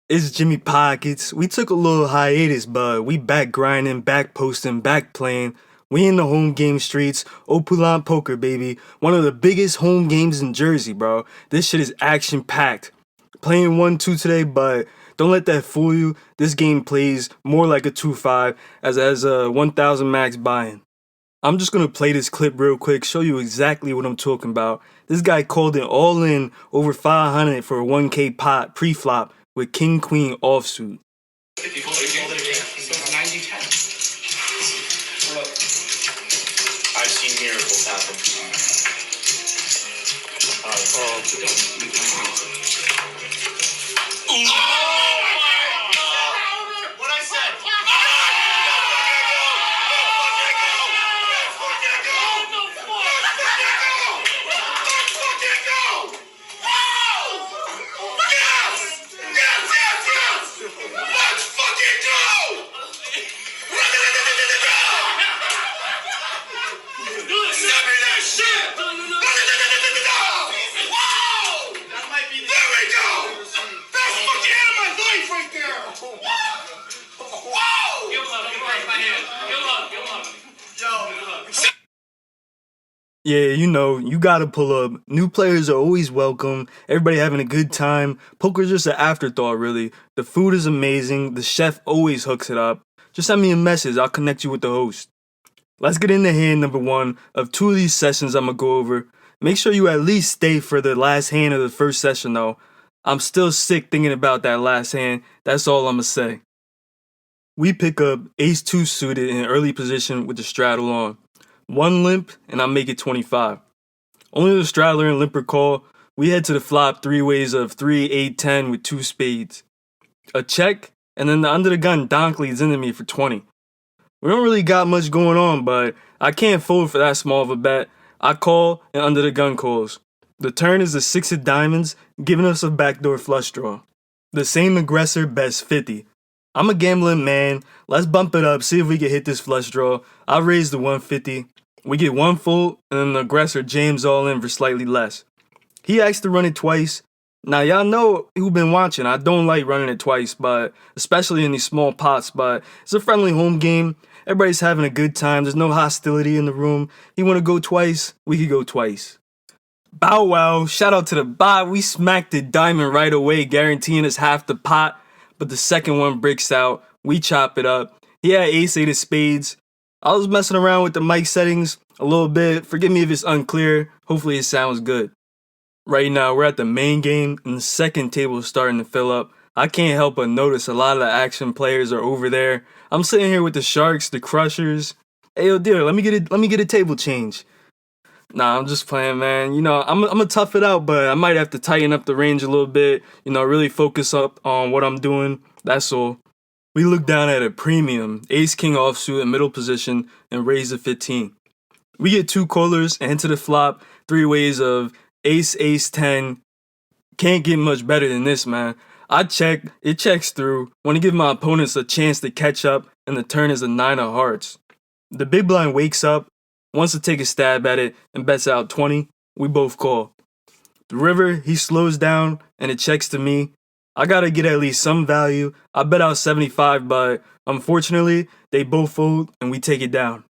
It's Jimmypocketts. We took a little hiatus, but we back grinding, back posting, back playing. We in the home game streets. Opulent poker, baby. One of the biggest home games in Jersey, bro. This shit is action packed. Playing 1-2 today, but don't let that fool you. This game plays more like a 2-5 as a 1,000 max buy-in. I'm just gonna play this clip real quick, show you exactly what I'm talking about. This guy called it all in over 500 for a 1K pot pre-flop with King Queen offsuit. I've seen miracles happen. What I said. Let's fucking go! Send me that shit! Wow! That might be there we go! That's fucking out of my life right there! Wow! Give him up, my hand. Give him up. Yo. Yeah, you gotta pull up. New players are always welcome. Everybody having a good time. Poker's just an afterthought, really. The food is amazing. The chef always hooks it up. Just send me a message. I'll connect you with the host. Let's get into hand number 1 of 2 of these sessions I'm gonna go over. Make sure you at least stay for the last hand of the first session, though. I'm still sick thinking about that last hand. That's all I'm gonna say. We pick up ace-2 suited in early position with the straddle on. 1 limp, and I make it 25. Only the straddler and limper call. We head to the flop 3 ways of 3, 8, 10 with 2 spades. A check, and then the under the gun donk leads into me for 20. We don't really got much going on, but I can't fold for that small of a bet. I call, and under the gun calls. The turn is the 6 of diamonds, giving us a backdoor flush draw. The same aggressor bets 50. I'm a gambling man. Let's bump it up, see if we can hit this flush draw. I raise the 150. We get 1 fold, and then the aggressor jams all in for slightly less. He asked to run it twice. Now, y'all know who been watching. I don't like running it twice, but especially in these small pots, but it's a friendly home game. Everybody's having a good time. There's no hostility in the room. He want to go twice? We could go twice. Bow wow. Shout out to the bot. We smacked the diamond right away, guaranteeing us half the pot, but the second one breaks out. We chop it up. He had ace-8 of spades. I was messing around with the mic settings a little bit. Forgive me if it's unclear. Hopefully it sounds good. Right now, we're at the main game, and the second table is starting to fill up. I can't help but notice a lot of the action players are over there. I'm sitting here with the sharks, the crushers. Hey, yo, dear, let me get a table change. Nah, I'm just playing, man. I'm gonna tough it out, but I might have to tighten up the range a little bit. Really focus up on what I'm doing. That's all. We look down at a premium, ace-king offsuit in middle position, and raise the 15. We get 2 callers and head to the flop 3 ways of ace, ace, 10. Can't get much better than this, man. I check, it checks through. Want to give my opponents a chance to catch up, and the turn is a 9 of hearts. The big blind wakes up, wants to take a stab at it, and bets out 20. We both call. The river, he slows down, and it checks to me. I gotta get at least some value. I bet out 75, but unfortunately, they both fold, and we take it down.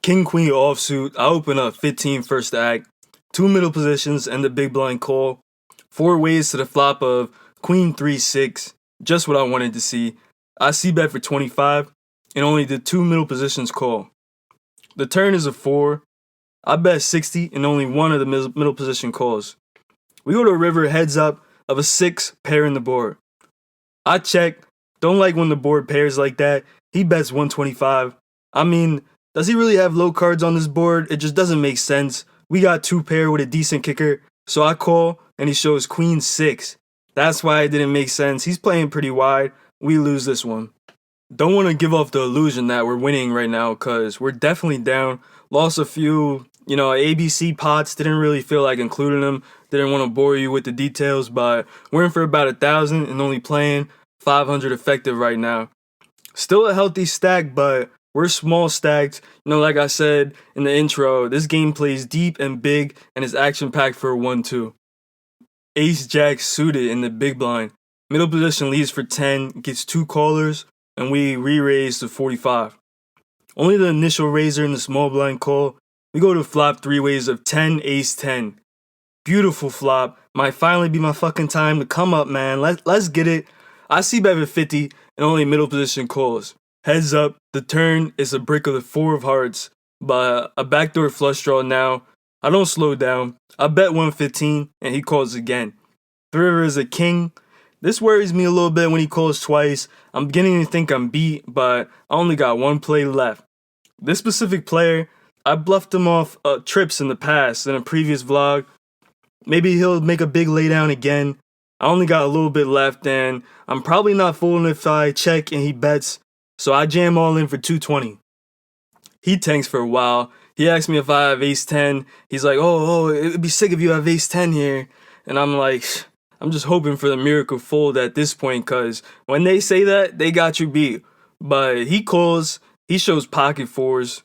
King Queen offsuit, I open up 15 first act. 2 middle positions and the big blind call. 4 ways to the flop of Queen 3-6. Just what I wanted to see. I c-bet for 25, and only the 2 middle positions call. The turn is a 4. I bet 60, and only 1 of the middle position calls. We go to a river heads up of a 6 pairing the board. I check. Don't like when the board pairs like that. He bets 125. I mean, does he really have low cards on this board? It just doesn't make sense. We got 2 pair with a decent kicker, so I call, and he shows Queen 6. That's why it didn't make sense. He's playing pretty wide. We lose this one. Don't want to give off the illusion that we're winning right now, because we're definitely down. Lost a few, ABC pots. Didn't really feel like including them. Didn't want to bore you with the details, but we're in for about 1,000 and only playing 500 effective right now. Still a healthy stack, but we're small stacked. Like I said in the intro, this game plays deep and big and is action packed for a 1-2. Ace Jack suited in the big blind. Middle position leads for 10, gets 2 callers, and we re-raise to 45. Only the initial raiser in the small blind call. We go to flop 3 ways of 10, ace 10. Beautiful flop. Might finally be my fucking time to come up, man. Let's get it. I see bet at 50 and only middle position calls. Heads up, the turn is a brick of the 4 of hearts, but a backdoor flush draw now. I don't slow down. I bet 115 and he calls again. The river is a king. This worries me a little bit when he calls twice. I'm beginning to think I'm beat, but I only got 1 play left. This specific player, I bluffed him off trips in the past in a previous vlog. Maybe he'll make a big laydown again. I only got a little bit left and I'm probably not folding if I check and he bets. So I jam all in for 220. He tanks for a while. He asked me if I have ace 10. He's like, oh, it'd be sick if you have ace 10 here. And I'm like, I'm just hoping for the miracle fold at this point, because when they say that, they got you beat. But he calls, he shows pocket fours.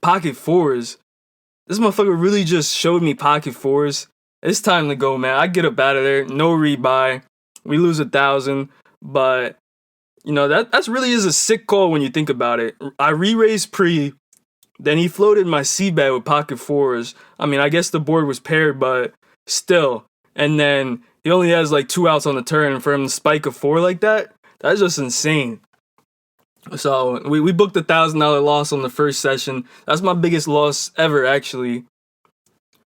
Pocket fours? This motherfucker really just showed me pocket fours. It's time to go, man. I get up out of there. No rebuy. We lose 1,000. But, you know, that's really is a sick call when you think about it. I re-raised pre. Then he floated my c-bet with pocket fours. I mean, I guess the board was paired, but still. And then he only has like 2 outs on the turn, and for him to spike a 4 like that, that's just insane. So we booked $1,000 loss on the first session. That's my biggest loss ever, actually.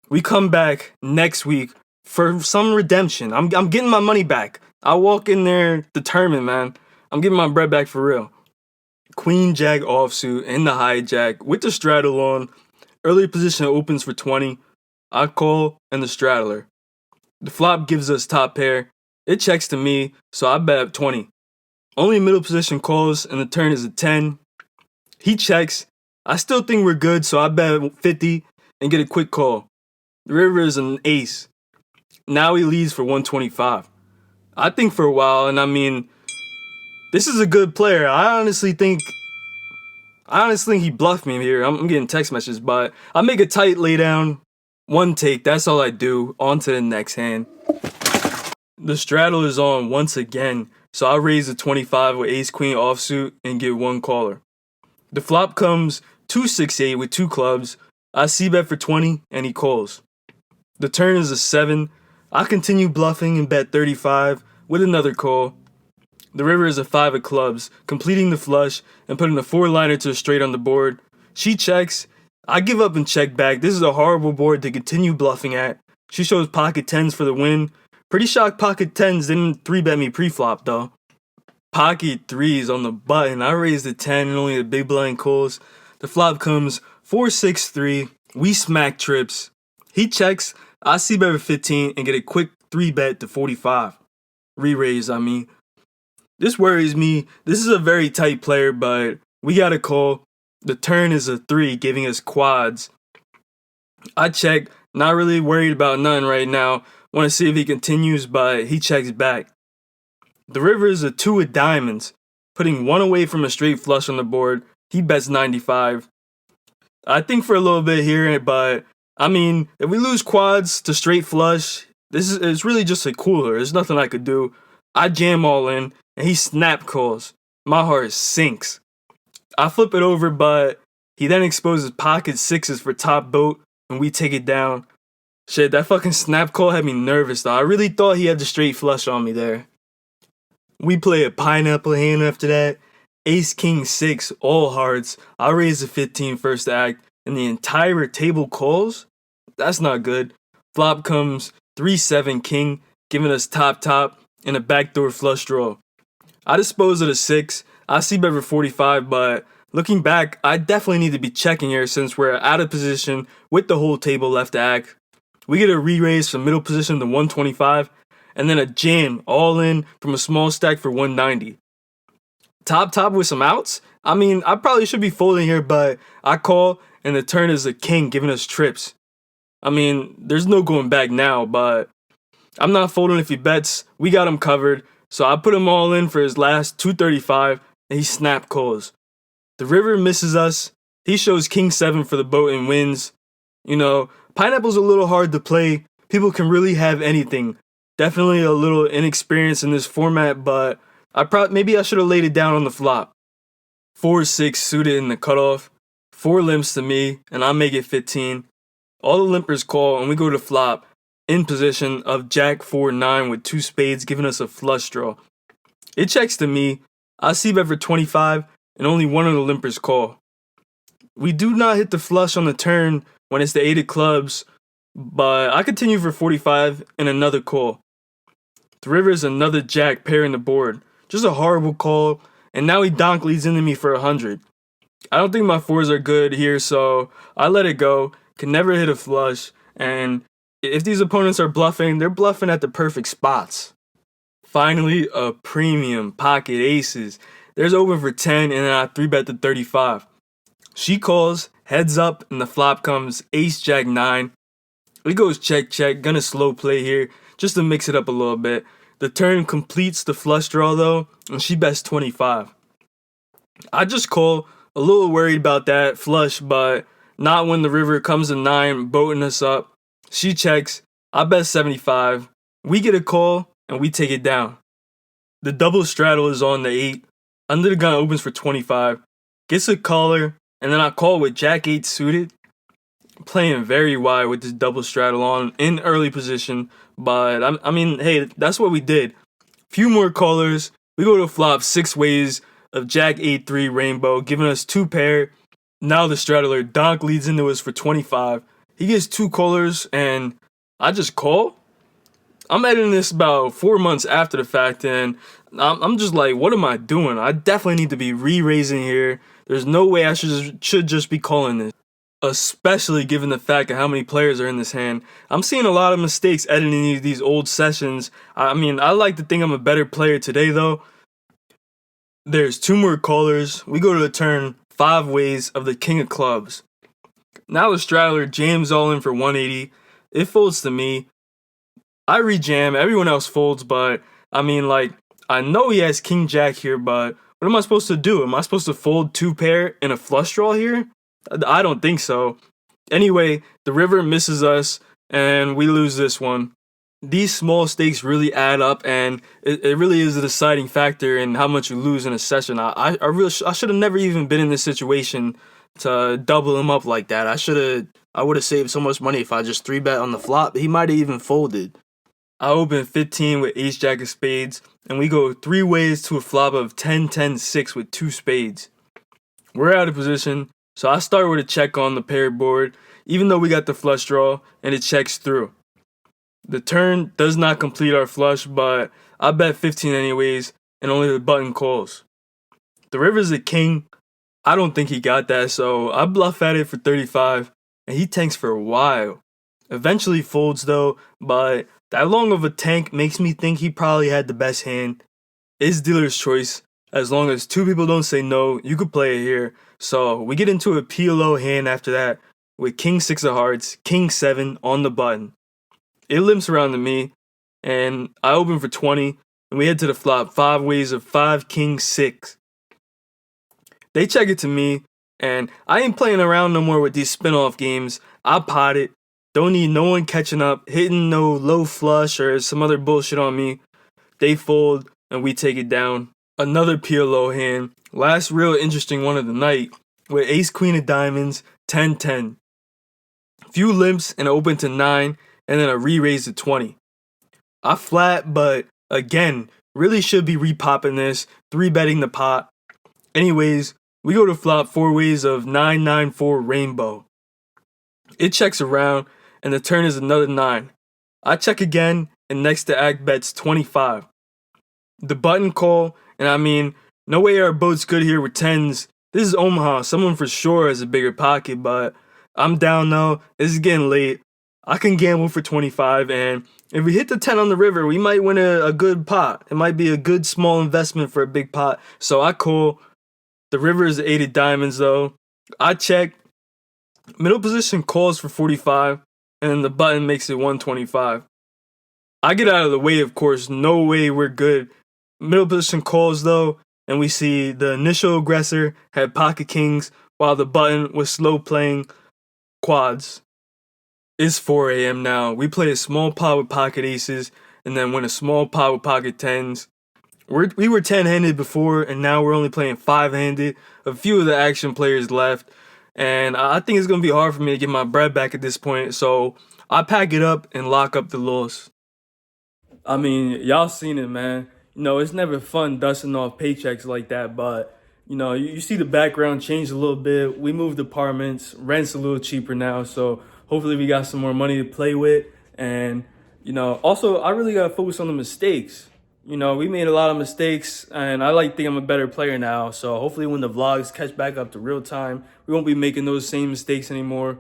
We come back next week for some redemption. I'm getting my money back. I walk in there determined, man. I'm getting my bread back for real. Queen Jack offsuit in the hijack with the straddle on. Early position opens for 20. I call and the straddler. The flop gives us top pair. It checks to me, so I bet up 20. Only middle position calls and the turn is a 10. He checks. I still think we're good, so I bet 50 and get a quick call. The river is an ace. Now he leads for 125. I think for a while, and I mean, this is a good player. I honestly think he bluffed me here. I'm getting text messages, but I make a tight laydown. 1 take, that's all I do. On to the next hand. The straddle is on once again, so I raise the 25 with ace queen offsuit and get 1 caller. The flop comes 2-6-8 with 2 clubs. I c-bet for 20 and he calls. The turn is a 7. I continue bluffing and bet 35 with another call. The river is a 5 of clubs, completing the flush and putting a 4-liner to a straight on the board. She checks. I give up and check back. This is a horrible board to continue bluffing at. She shows pocket 10s for the win. Pretty shocked pocket 10s didn't 3-bet me pre-flop though. Pocket 3s on the button. I raised the 10 and only the big blind calls. The flop comes 4-6-3. We smack trips. He checks. I c-bet for 15 and get a quick 3-bet to 45. Re-raise, I mean. This worries me. This is a very tight player, but we got a call. The turn is a 3, giving us quads. I check. Not really worried about none right now. Want to see if he continues, but he checks back. The river is a 2 of diamonds, putting 1 away from a straight flush on the board. He bets 95. I think for a little bit here, but I mean, if we lose quads to straight flush, it's really just a cooler. There's nothing I could do. I jam all in, and he snap calls. My heart sinks. I flip it over, but he then exposes pocket 6s for top boat, and we take it down. Shit, that fucking snap call had me nervous though. I really thought he had the straight flush on me there. We play a pineapple hand after that. Ace king 6, all hearts. I raise the 15 first act, and the entire table calls? That's not good. Flop comes 3-7 king, giving us top, and a backdoor flush draw. I dispose of the 6. I c-bet for 45, but looking back, I definitely need to be checking here since we're out of position with the whole table left to act. We get a re-raise from middle position to 125, and then a jam all in from a small stack for 190. Top with some outs? I mean, I probably should be folding here, but I call, and the turn is a king giving us trips. I mean, there's no going back now, but I'm not folding if he bets. We got him covered, so I put him all in for his last 235, and he snap calls. The river misses us. He shows king 7 for the boat and wins. You know, pineapple's a little hard to play. People can really have anything. Definitely a little inexperienced in this format, but maybe I should have laid it down on the flop. 4-6 suited in the cutoff, 4 limps to me, and I make it 15. All the limpers call, and we go to flop in position of Jack 4-9 with 2 spades, giving us a flush draw. It checks to me. I see bet for 25, and only one of the limpers call. We do not hit the flush on the turn when it's the 8 of clubs, but I continue for 45 and another call. The river is another Jack pairing the board. Just a horrible call, and now he donk leads into me for 100. I don't think my fours are good here, so I let it go. Can never hit a flush, and if these opponents are bluffing, they're bluffing at the perfect spots. Finally, a premium pocket aces. There's over for 10, and then I 3-bet to 35. She calls, heads up, and the flop comes ace jack 9. It goes check check, gonna slow play here, just to mix it up a little bit. The turn completes the flush draw though, and she bets 25. I just call, a little worried about that flush, but not when the river comes to 9, boating us up. She checks, I bet 75. We get a call, and we take it down. The double straddle is on the 8. Under the gun opens for 25. Gets a caller, and then I call with Jack 8 suited. Playing very wide with this double straddle on in early position, but I mean, hey, that's what we did. Few more callers. We go to flop 6 ways of Jack 8-3 rainbow, giving us 2 pair. Now the straddler donk leads into us for 25. He gets 2 callers, and I just call. I'm editing this about 4 months after the fact, and I'm just like, what am I doing? I definitely need to be re-raising here. There's no way I should just be calling this, especially given the fact of how many players are in this hand. I'm seeing a lot of mistakes editing these old sessions. I mean, I like to think I'm a better player today, though. There's 2 more callers. We go to the turn 5 ways of the king of clubs. Now the straddler jams all in for 180. It folds to me. I rejam, everyone else folds, but I mean, like, I know he has king jack here, but what am I supposed to do? Am I supposed to fold 2 pair in a flush draw here? I don't think so. Anyway, the river misses us, and we lose this one. These small stakes really add up, and it really is a deciding factor in how much you lose in a session. I should have never even been in this situation to double him up like that. I would have saved so much money if I just 3-bet on the flop. He might have even folded. I open 15 with ace jack of spades, and we go 3 ways to a flop of 10-10-6 with 2 spades. We're out of position, so I start with a check on the paired board, even though we got the flush draw, and it checks through. The turn does not complete our flush, but I bet 15 anyways, and only the button calls. The river's a king. I don't think he got that, so I bluff at it for 35, and he tanks for a while. Eventually folds though, but that long of a tank makes me think he probably had the best hand. It's dealer's choice. As long as 2 people don't say no, you could play it here. So we get into a PLO hand after that with king 6 of hearts, king 7 on the button. It limps around to me, and I open for 20, and we head to the flop 5 ways of 5 king 6. They check it to me, and I ain't playing around no more with these spin-off games. I pot it. Don't need no one catching up, hitting no low flush or some other bullshit on me. They fold, and we take it down. Another PLO hand, last real interesting one of the night, with ace queen of diamonds, 10-10. Few limps and open to 9, and then a re-raise to 20. I flat, but again, really should be repopping this, 3-betting the pot. Anyways, we go to flop 4 ways of 9-9-4 rainbow. It checks around, and the turn is another 9. I check again, and next to act bets 25. The button call, and I mean, no way our boat's good here with 10s. This is Omaha, someone for sure has a bigger pocket, but I'm down though. This is getting late. I can gamble for 25, and if we hit the 10 on the river, we might win a good pot. It might be a good small investment for a big pot, so I call. The river is 8 of diamonds though. I check. Middle position calls for 45, and then the button makes it 125. I get out of the way, of course. No way we're good. Middle position calls though, and we see the initial aggressor had pocket kings, while the button was slow playing quads. It's 4 a.m. now. We play a small pot with pocket aces, and then win a small pot with pocket tens. We were 10-handed before, and now we're only playing 5-handed. A few of the action players left, and I think it's gonna be hard for me to get my bread back at this point. So I pack it up and lock up the loss. I mean, y'all seen it, man. It's never fun dusting off paychecks like that, but you see the background change a little bit. We moved apartments, rent's a little cheaper now, so hopefully we got some more money to play with. And also I really gotta focus on the mistakes. We made a lot of mistakes, and I like think I'm a better player now. So hopefully when the vlogs catch back up to real time, we won't be making those same mistakes anymore.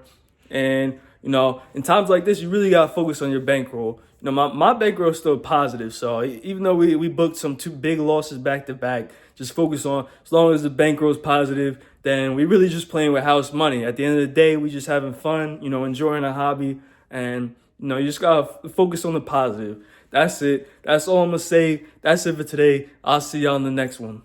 And in times like this, you really gotta focus on your bankroll. My bankroll is still positive, so even though we booked some two big losses back to back, just focus on as long as the bankroll is positive, then we really just playing with house money. At the end of the day, we just having fun, enjoying a hobby, and you just gotta focus on the positive. That's it. That's all I'm gonna say. That's it for today. I'll see y'all in the next one.